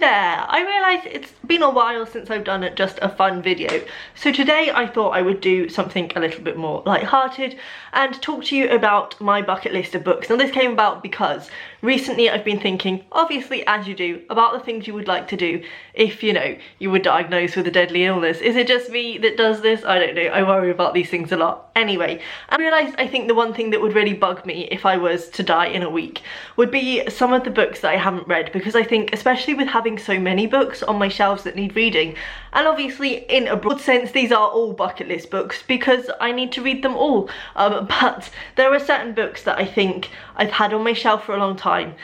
there! I realised it's been a while since I've done just a fun video. So today I thought I would do something a little bit more light-hearted and talk to you about my bucket list of books. Now this came about because recently I've been thinking, obviously as you do, about the things you would like to do if, you know, you were diagnosed with a deadly illness. Is it just me that does this? I don't know, I worry about these things a lot. Anyway, I realised I think the one thing that would really bug me if I was to die in a week would be some of the books that I haven't read, because I think, especially with having so many books on my shelves that need reading, and obviously in a broad sense these are all bucket list books because I need to read them all, but there are certain books that I think I've had on my shelf for a long time,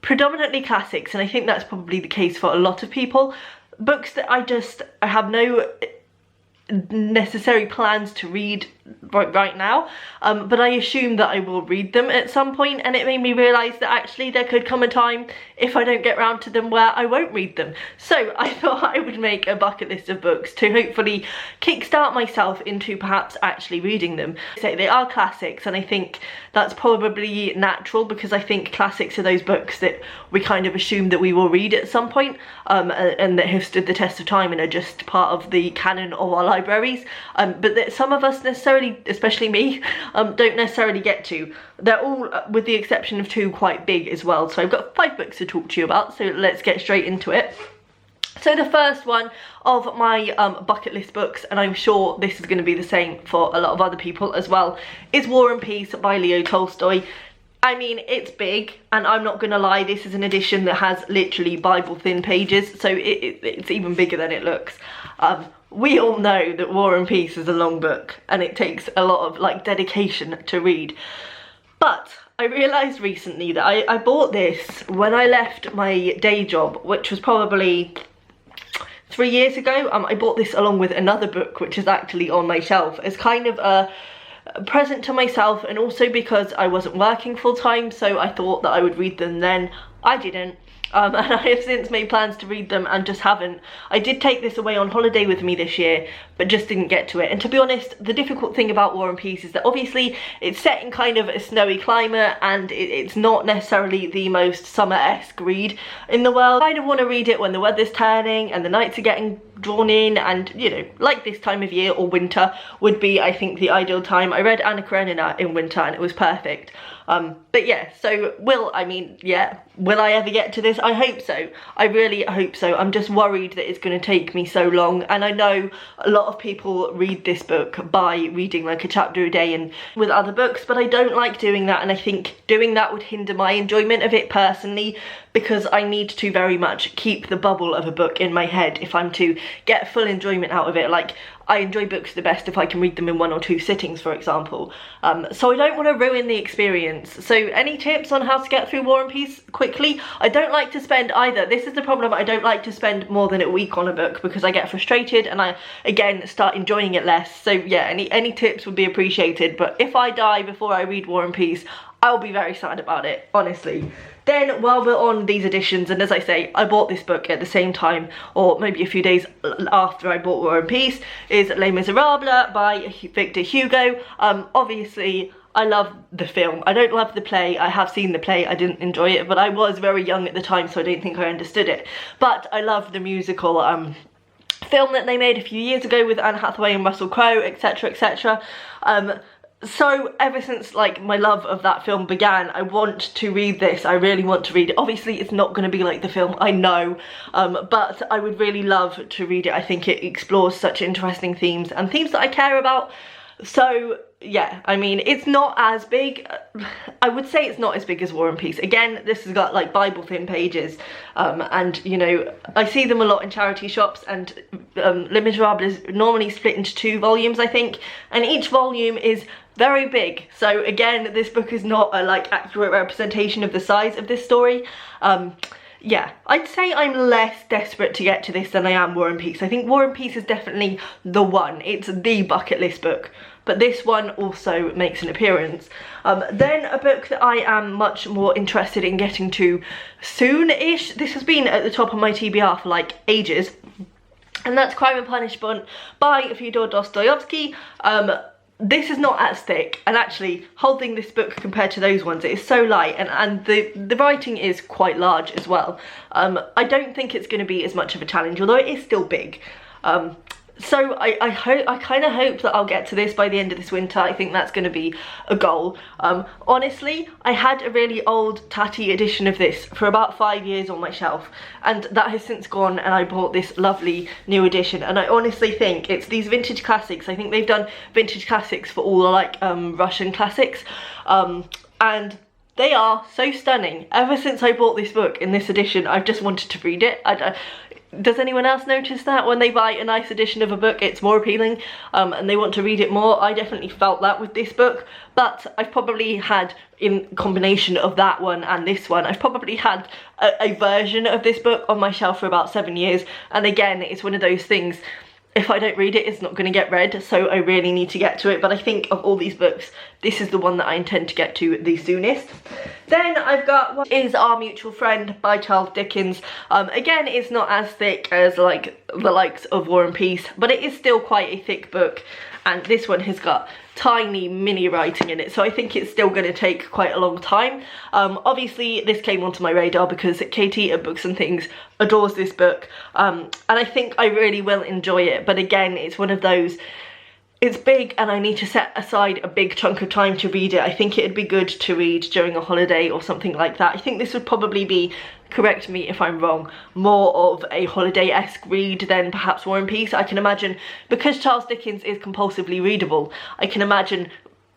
predominantly classics, and I think that's probably the case for a lot of people, books that I have no necessary plans to read right now, but I assume that I will read them at some point, and it made me realise that actually there could come a time if I don't get round to them where I won't read them. So I thought I would make a bucket list of books to hopefully kickstart myself into perhaps actually reading them. So they are classics, and I think that's probably natural because I think classics are those books that we kind of assume that we will read at some point, and that have stood the test of time and are just part of the canon of our libraries, but that some of us necessarily, especially me, don't necessarily get to. They're all, with the exception of two, quite big as well. So I've got 5 books to talk to you about, so let's get straight into it. So the first one of my bucket list books, and I'm sure this is going to be the same for a lot of other people as well, is War and Peace by Leo Tolstoy. I mean, it's big, and I'm not gonna lie, this is an edition that has literally Bible thin pages, so it's even bigger than it looks. We all know that War and Peace is a long book, and it takes a lot of like dedication to read. But I realised recently that I bought this when I left my day job, which was probably 3 years ago. I bought this along with another book which is actually on my shelf as kind of a present to myself, and also because I wasn't working full time, so I thought that I would read them then. I didn't, and I have since made plans to read them and just haven't. I did take this away on holiday with me this year, but just didn't get to it. And to be honest, the difficult thing about War and Peace is that obviously it's set in kind of a snowy climate, and it's not necessarily the most summer-esque read in the world. I kind of want to read it when the weather's turning and the nights are getting drawn in, and you know, like this time of year, or winter would be, I think, the ideal time. I read Anna Karenina in winter and it was perfect. But yeah, so will I ever get to this? I hope so. I really hope so. I'm just worried that it's going to take me so long, and I know a lot of people read this book by reading like a chapter a day and with other books, but I don't like doing that, and I think doing that would hinder my enjoyment of it personally, because I need to very much keep the bubble of a book in my head if I'm to get full enjoyment out of it. Like, I enjoy books the best if I can read them in 1 or 2 sittings, for example. So I don't want to ruin the experience. So any tips on how to get through War and Peace quickly? I don't like to spend either. This is the problem. I don't like to spend more than a week on a book because I get frustrated and I, again, start enjoying it less. So yeah, any tips would be appreciated. But if I die before I read War and Peace, I'll be very sad about it, honestly. Then, while we're on these editions, and as I say, I bought this book at the same time, or maybe a few days after I bought War and Peace, is Les Miserables by Victor Hugo. Obviously, I love the film. I don't love the play. I have seen the play. I didn't enjoy it, but I was very young at the time, so I don't think I understood it. But I love the musical film that they made a few years ago with Anne Hathaway and Russell Crowe, etc, etc. So ever since like my love of that film began, I want to read this. I really want to read it. Obviously it's not going to be like the film, I know, but I would really love to read it. I think it explores such interesting themes and themes that I care about. So yeah, I mean, it's not as big. I would say it's not as big as War and Peace. Again, this has got like Bible thin pages, and you know, I see them a lot in charity shops, and Les Miserables is normally split into 2 volumes, I think, and each volume is very big. So again, this book is not a like accurate representation of the size of this story. Yeah, I'd say I'm less desperate to get to this than I am War and Peace. I think War and Peace is definitely the one. It's the bucket list book. But this one also makes an appearance. Then a book that I am much more interested in getting to soon-ish. This has been at the top of my TBR for like ages. And that's Crime and Punishment by Fyodor Dostoevsky. this is not as thick, and actually holding this book compared to those ones, it is so light, and the writing is quite large as well. I don't think it's going to be as much of a challenge, although it is still big. So I kind of hope that I'll get to this by the end of this winter. I think that's going to be a goal. Honestly, I had a really old tatty edition of this for about 5 years on my shelf, and that has since gone, and I bought this lovely new edition, and I honestly think it's these vintage classics. I think they've done vintage classics for all the like Russian classics, and they are so stunning. Ever since I bought this book in this edition, I've just wanted to read it. Does anyone else notice that when they buy a nice edition of a book, it's more appealing and they want to read it more? I definitely felt that with this book, but I've probably had, in combination of that one and this one, I've probably had a version of this book on my shelf for about 7 years, and again, it's one of those things, if I don't read it, it's not going to get read, so I really need to get to it. But I think of all these books, this is the one that I intend to get to the soonest. Then I've got one is Our Mutual Friend by Charles Dickens. Again, it's not as thick as like the likes of War and Peace, but it is still quite a thick book, and this one has got tiny mini writing in it, so I think it's still going to take quite a long time. Obviously this came onto my radar because Katie at Books and Things adores this book, and I think I really will enjoy it, but again, it's one of those, it's big and I need to set aside a big chunk of time to read it. I think it'd be good to read during a holiday or something like that. I think this would probably be, correct me if I'm wrong, more of a holiday-esque read than perhaps War and Peace. I can imagine, because Charles Dickens is compulsively readable, I can imagine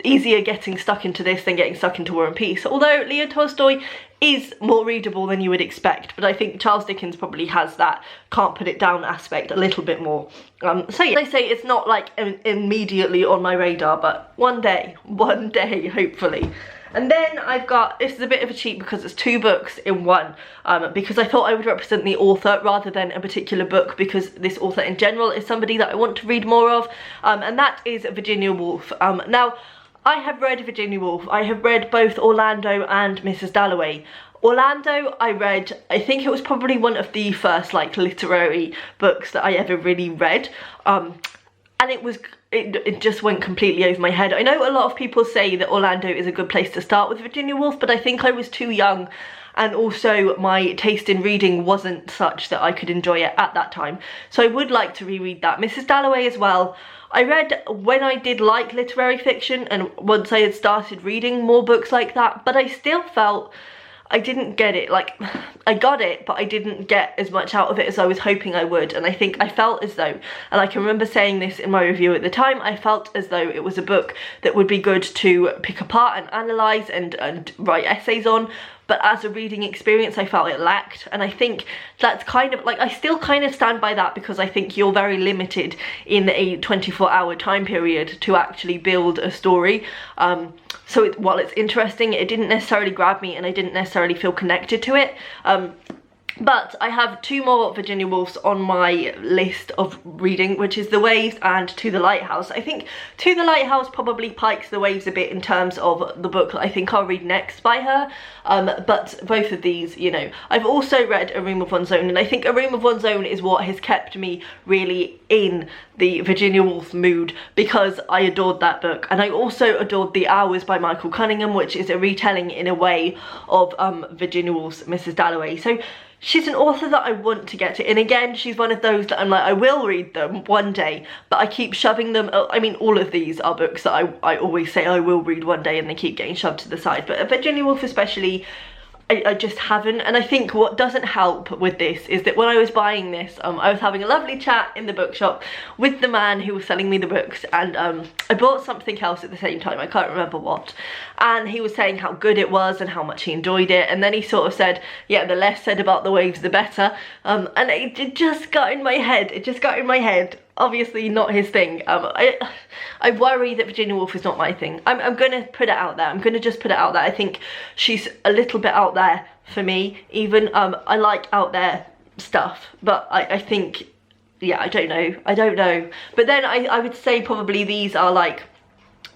easier getting stuck into this than getting stuck into War and Peace, although Leo Tolstoy is more readable than you would expect, but I think Charles Dickens probably has that can't put it down aspect a little bit more. So yeah, they say it's not like immediately on my radar, but one day, hopefully. And then I've got, this is a bit of a cheat because it's 2 books in one, because I thought I would represent the author rather than a particular book, because this author in general is somebody that I want to read more of, and that is Virginia Woolf. Now, I have read Virginia Woolf. I have read both Orlando and Mrs. Dalloway. Orlando I read, I think it was probably one of the first like literary books that I ever really read, and it just went completely over my head. I know a lot of people say that Orlando is a good place to start with Virginia Woolf, but I think I was too young, and also my taste in reading wasn't such that I could enjoy it at that time. So I would like to reread that. Mrs. Dalloway as well, I read when I did like literary fiction and once I had started reading more books like that, but I still felt I didn't get it. Like, I got it, but I didn't get as much out of it as I was hoping I would. And I think I felt as though, and I can remember saying this in my review at the time, I felt as though it was a book that would be good to pick apart and analyse and write essays on. But as a reading experience, I felt it lacked, and I think that's kind of like, I still kind of stand by that, because I think you're very limited in a 24-hour time period to actually build a story. So while it's interesting, it didn't necessarily grab me and I didn't necessarily feel connected to it. But I have 2 more Virginia Woolfs on my list of reading, which is The Waves and To the Lighthouse. I think To the Lighthouse probably pikes The Waves a bit in terms of the book that I think I'll read next by her. But both of these, you know, I've also read A Room of One's Own, and I think A Room of One's Own is what has kept me really in the Virginia Woolf mood, because I adored that book. And I also adored The Hours by Michael Cunningham, which is a retelling in a way of Virginia Woolf's Mrs. Dalloway. So she's an author that I want to get to, and again, she's one of those that I'm like, I will read them one day, but I keep shoving them. I mean, all of these are books that I always say I will read one day, and they keep getting shoved to the side, but Virginia Woolf especially, I just haven't. And I think what doesn't help with this is that when I was buying this, I was having a lovely chat in the bookshop with the man who was selling me the books, and I bought something else at the same time, I can't remember what, and he was saying how good it was and how much he enjoyed it, and then he sort of said, yeah, the less said about The Waves the better, and it just got in my head, obviously not his thing. I worry that Virginia Woolf is not my thing. I'm gonna put it out there. I'm gonna just put it out there. I think she's a little bit out there for me, even. I like out there stuff, but I think, yeah, I don't know. But then I would say probably these are like,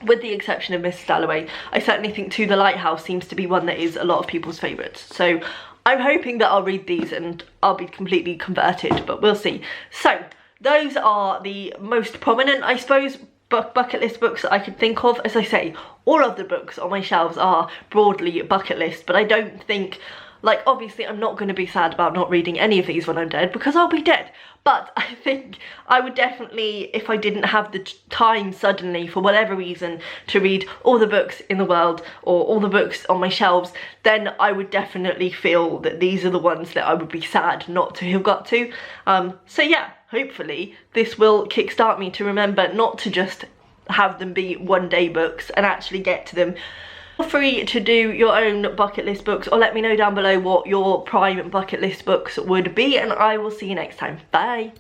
with the exception of Mrs. Dalloway, I certainly think To the Lighthouse seems to be one that is a lot of people's favourites. So I'm hoping that I'll read these and I'll be completely converted, but we'll see. So those are the most prominent, I suppose, bucket list books that I could think of. As I say, all of the books on my shelves are broadly bucket list, but I don't think, like, obviously I'm not going to be sad about not reading any of these when I'm dead, because I'll be dead. But I think I would definitely, if I didn't have the time suddenly for whatever reason to read all the books in the world or all the books on my shelves, then I would definitely feel that these are the ones that I would be sad not to have got to. So yeah, hopefully this will kickstart me to remember not to just have them be one day books and actually get to them. Feel free to do your own bucket list books, or let me know down below what your prime bucket list books would be, and I will see you next time. Bye.